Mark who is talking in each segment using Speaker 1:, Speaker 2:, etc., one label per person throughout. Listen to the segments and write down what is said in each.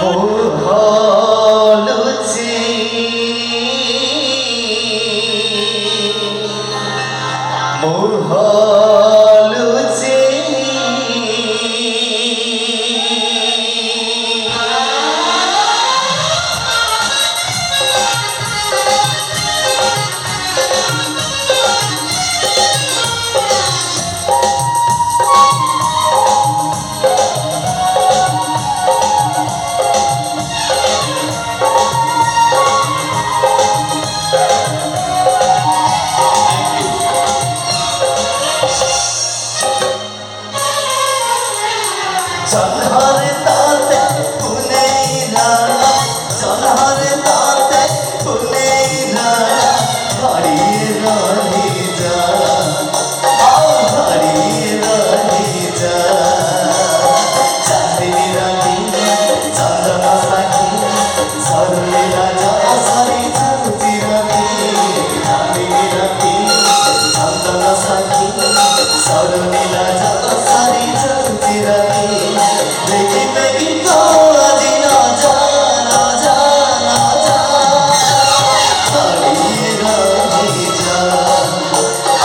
Speaker 1: হলুচি হলুচি চলহরে তাতে ফুলেরা চলহরে তাতে ফুলেরা হারিয়ে রহে যা হারিয়ে রহে যা চাঁদনি রানী চন্দন সাথী সরলে রাজা সারি চাঁদি রানী চাঁদনি রানী চন্দন সাথী সরলে রাজা সারি চাঁদি রানী Baby, baby, go, Adina, Jana, Jana, Jana. Hari Rani Jana,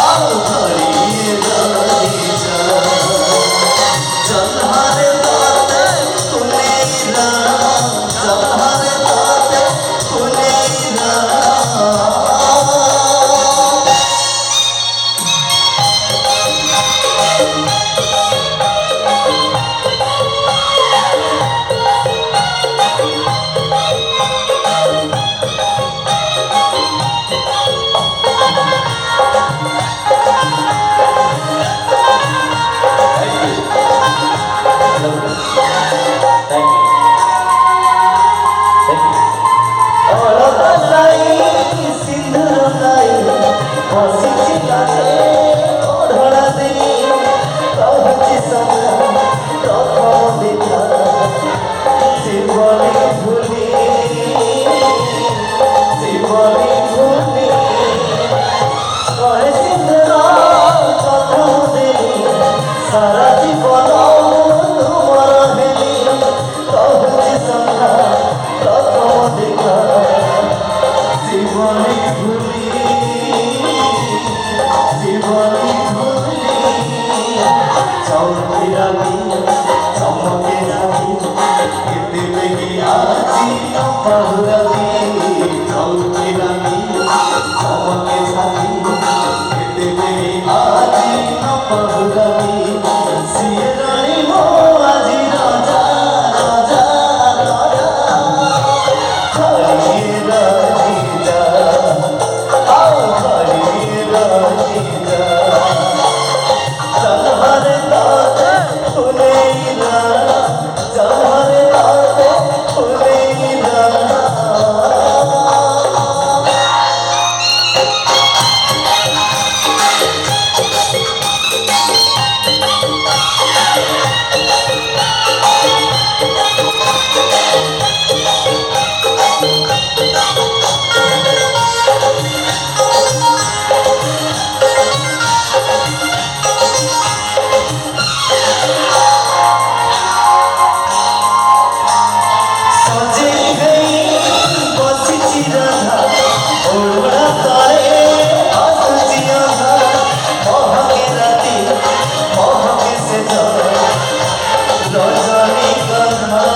Speaker 1: oh Hari Rani Jana. Jalhare baate kunera, jalhare baate kunera. সারা জীবন তোমার হেলি কহুছি সন্ধ্যা প্রথম দেখা জীবনে ভুলি জীবনে ভুলি চৌকি রাখি চমকে রাখি কেতে বেগি আজি পাহুরা